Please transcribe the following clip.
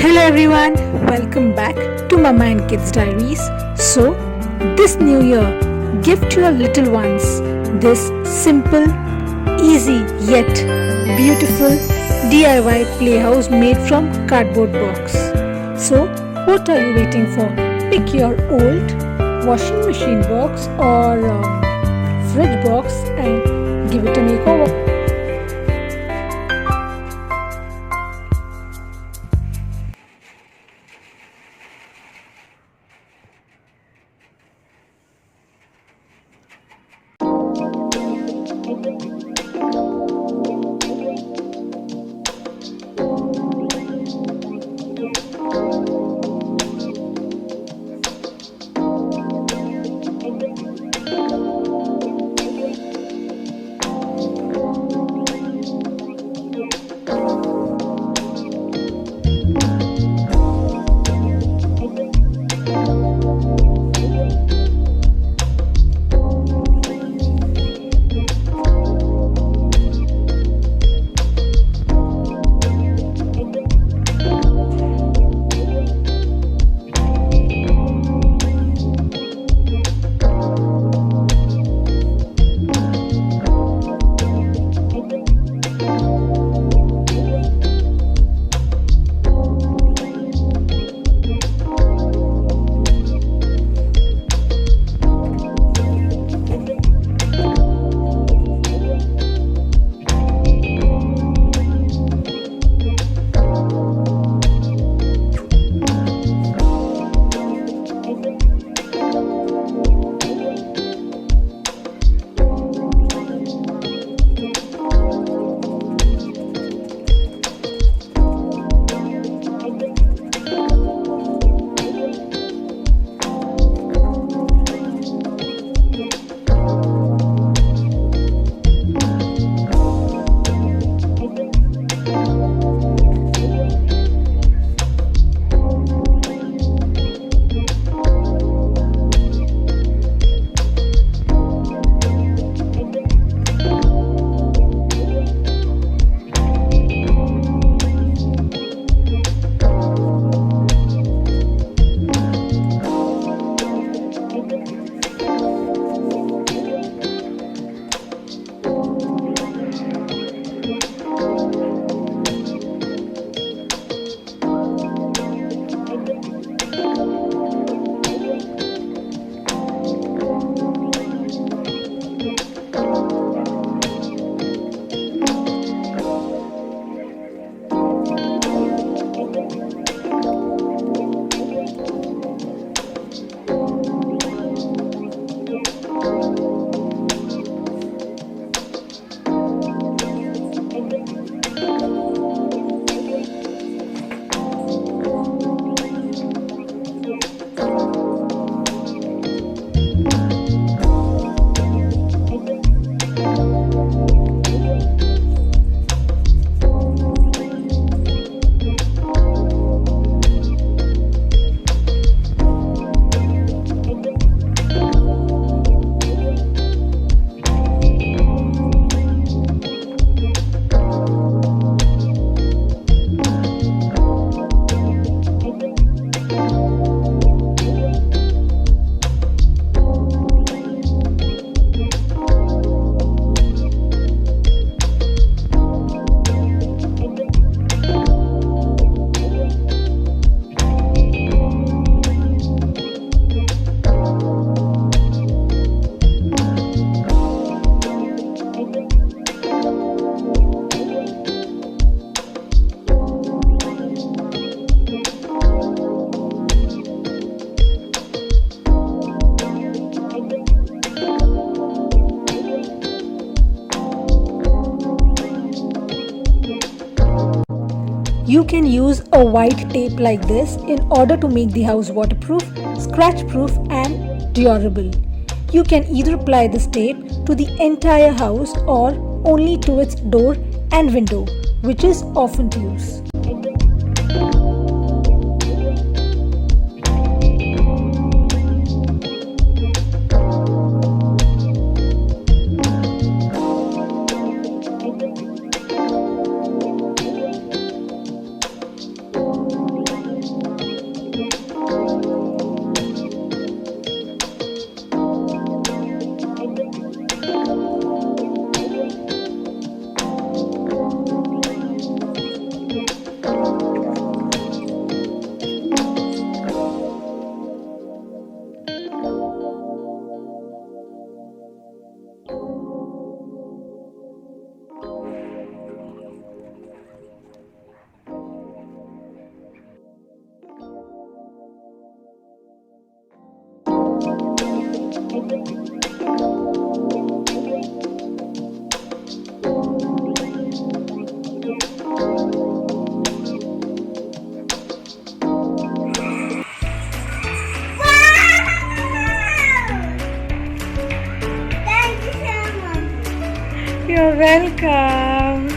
Hello everyone, welcome back to Mama and Kids Diaries. So, this new year, gift to your little ones this simple, easy yet beautiful DIY playhouse made from cardboard box. So, what are you waiting for? Pick your old washing machine box or fridge box and give it a makeover. You can use a white tape like this in order to make the house waterproof, scratch proof and durable. You can either apply this tape to the entire house or only to its door and window, which is often used. You're welcome.